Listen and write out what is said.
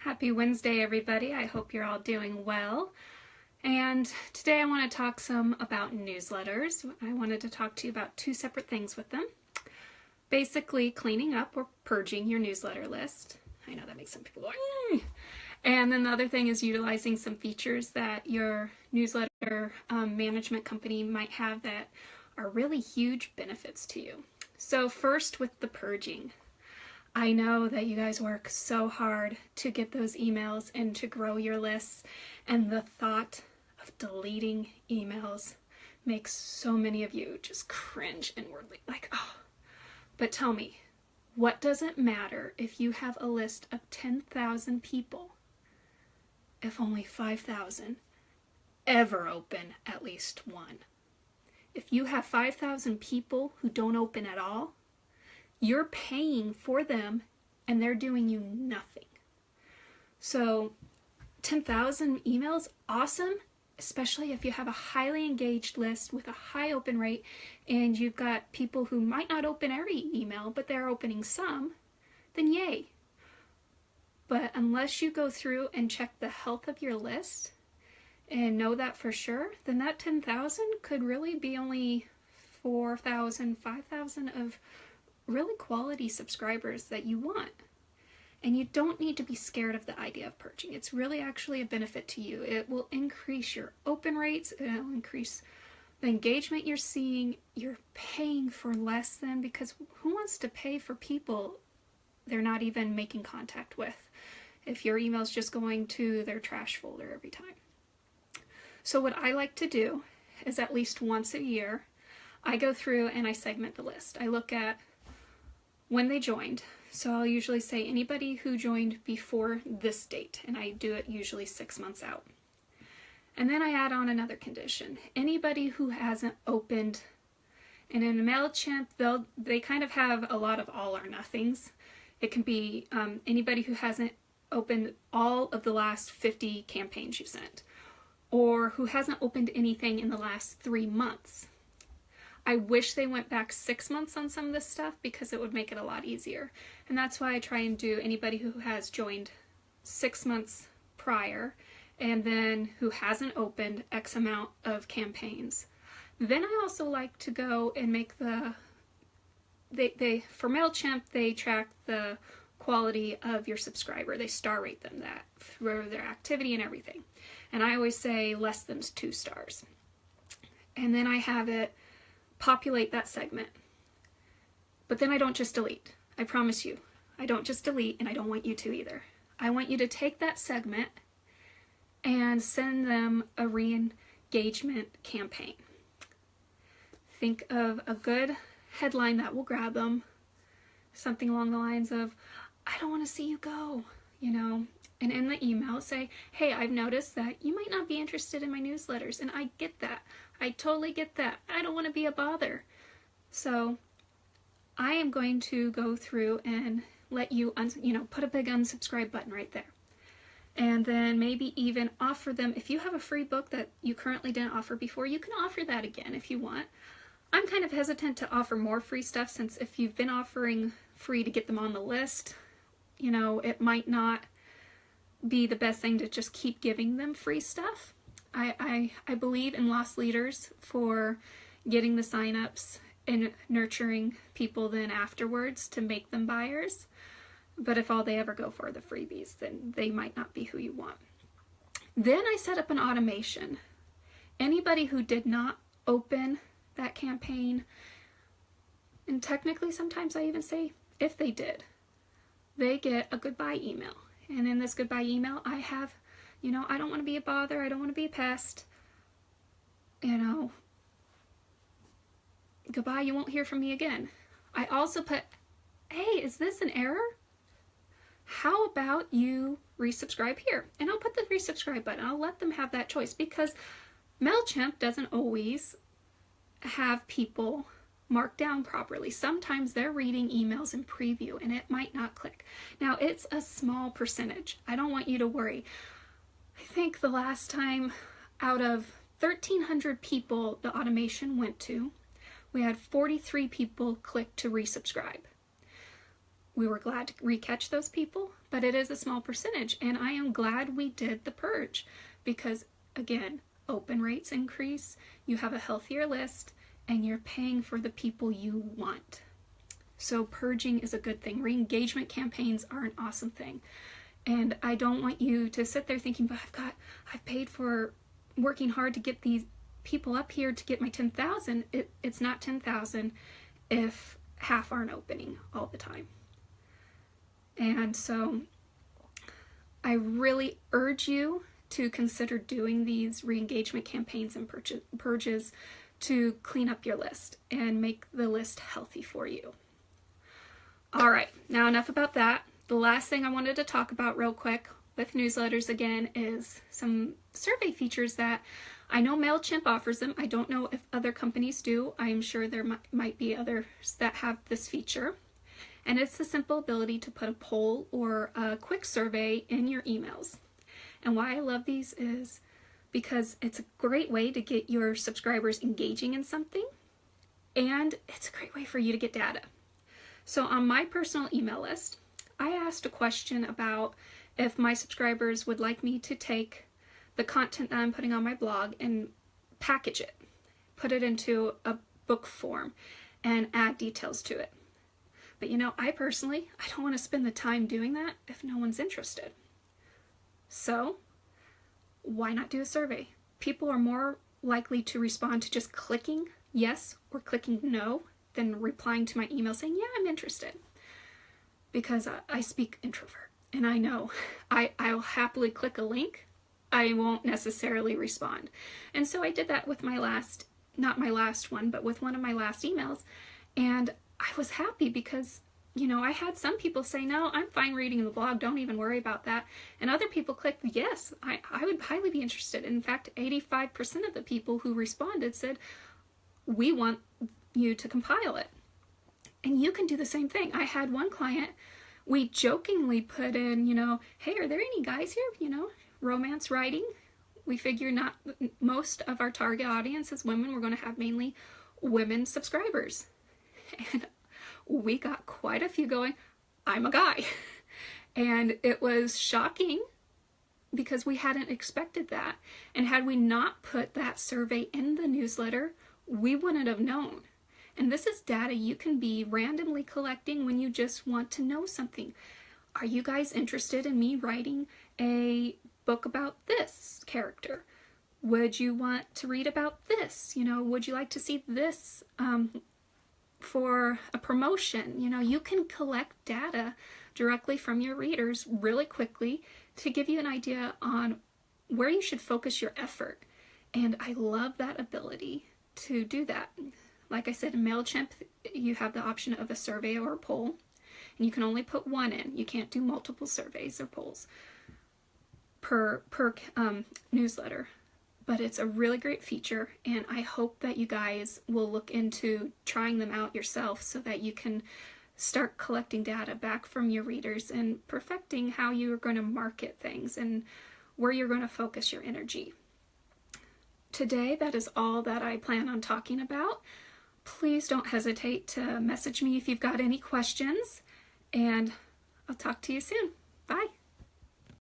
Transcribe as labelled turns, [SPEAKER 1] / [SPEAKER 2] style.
[SPEAKER 1] Happy Wednesday, everybody. I hope you're all doing well. And today I want to talk some about newsletters. I wanted to talk to you about two separate things with them. Basically, cleaning up or purging your newsletter list. I know that makes some people go, And then the other thing is utilizing some features that your newsletter management company might have that are really huge benefits to you. So first with the purging. I know that you guys work so hard to get those emails and to grow your lists, and the thought of deleting emails makes so many of you just cringe inwardly, like, oh. But tell me, what does it matter if you have a list of 10,000 people if only 5,000 ever open at least one? If you have 5,000 people who don't open at all, you're paying for them and they're doing you nothing. So 10,000 emails, awesome, especially if you have a highly engaged list with a high open rate and you've got people who might not open every email, but they're opening some, then yay. But unless you go through and check the health of your list and know that for sure, then that 10,000 could really be only 4,000, 5,000 of really quality subscribers that you want. And you don't need to be scared of the idea of purging. It's really actually a benefit to you. It will increase your open rates. It will increase the engagement you're seeing. You're paying for less than, because who wants to pay for people they're not even making contact with if your email's just going to their trash folder every time? So what I like to do is at least once a year, I go through and I segment the list. I look at when they joined. So I'll usually say anybody who joined before this date, and I do it usually 6 months out. And then I add on another condition. Anybody who hasn't opened, and in MailChimp, they kind of have a lot of all or nothings. It can be anybody who hasn't opened all of the last 50 campaigns you sent, or who hasn't opened anything in the last 3 months. I wish they went back 6 months on some of this stuff because it would make it a lot easier. And that's why I try and do anybody who has joined 6 months prior and then who hasn't opened X amount of campaigns. Then I also like to go and make for MailChimp, they track the quality of your subscriber. They star rate them that for their activity and everything. And I always say less than 2 stars. And then I have it populate that segment. But then I don't just delete. I promise you. I don't just delete, and I don't want you to either. I want you to take that segment and send them a re-engagement campaign. Think of a good headline that will grab them. Something along the lines of, I don't want to see you go, And in the email say, hey, I've noticed that you might not be interested in my newsletters, and I get that. I totally get that. I don't want to be a bother. So I am going to go through and let you, put a big unsubscribe button right there. And then maybe even offer them, if you have a free book that you currently didn't offer before, you can offer that again if you want. I'm kind of hesitant to offer more free stuff, since if you've been offering free to get them on the list, it might not be the best thing to just keep giving them free stuff. I believe in lost leaders for getting the signups and nurturing people then afterwards to make them buyers. But if all they ever go for are the freebies, then they might not be who you want. Then I set up an automation. Anybody who did not open that campaign, and technically sometimes I even say if they did, they get a goodbye email. And in this goodbye email, I have, I don't want to be a bother. I don't want to be a pest. Goodbye, you won't hear from me again. I also put, hey, is this an error? How about you resubscribe here? And I'll put the resubscribe button. I'll let them have that choice, because MailChimp doesn't always have people marked down properly. Sometimes they're reading emails in preview and it might not click. Now, it's a small percentage. I don't want you to worry. I think the last time out of 1,300 people the automation went to, we had 43 people click to resubscribe. we were glad to recatch those people, but it is a small percentage, and I am glad we did the purge because, again, open rates increase, you have a healthier list, and you're paying for the people you want. So purging is a good thing. Re-engagement campaigns are an awesome thing. And I don't want you to sit there thinking, but I've paid for working hard to get these people up here to get my 10,000. It's not 10,000 if half aren't opening all the time. And so I really urge you to consider doing these re-engagement campaigns and purges to clean up your list and make the list healthy for you. All right, now enough about that. The last thing I wanted to talk about real quick with newsletters again is some survey features that I know MailChimp offers them. I don't know if other companies do. I am sure there might be others that have this feature. And it's the simple ability to put a poll or a quick survey in your emails. And why I love these is because it's a great way to get your subscribers engaging in something, and it's a great way for you to get data. So on my personal email list, I asked a question about if my subscribers would like me to take the content that I'm putting on my blog and package it, put it into a book form, and add details to it. But you know, I don't want to spend the time doing that if no one's interested. So why not do a survey? People are more likely to respond to just clicking yes or clicking no than replying to my email saying, yeah, I'm interested. Because I speak introvert, and I know I'll happily click a link. I won't necessarily respond. And so I did that with not my last one, but with one of my last emails. And I was happy because, you know, I had some people say, no, I'm fine reading the blog, don't even worry about that. And other people clicked, yes, I would highly be interested. In fact, 85% of the people who responded said, we want you to compile it. And you can do the same thing. I had one client, we jokingly put in, you know, hey, are there any guys here, you know, romance writing? We figure not most of our target audience is women. We're going to have mainly women subscribers. And we got quite a few going, I'm a guy. And it was shocking because we hadn't expected that. And had we not put that survey in the newsletter, we wouldn't have known. And this is data you can be randomly collecting when you just want to know something. Are you guys interested in me writing a book about this character? Would you want to read about this? You know, would you like to see this for a promotion? You know, you can collect data directly from your readers really quickly to give you an idea on where you should focus your effort. And I love that ability to do that. Like I said, in MailChimp, you have the option of a survey or a poll, and you can only put one in. You can't do multiple surveys or polls per newsletter. But it's a really great feature, and I hope that you guys will look into trying them out yourself so that you can start collecting data back from your readers and perfecting how you're going to market things and where you're going to focus your energy. Today, that is all that I plan on talking about. Please don't hesitate to message me if you've got any questions, and I'll talk to you soon. Bye.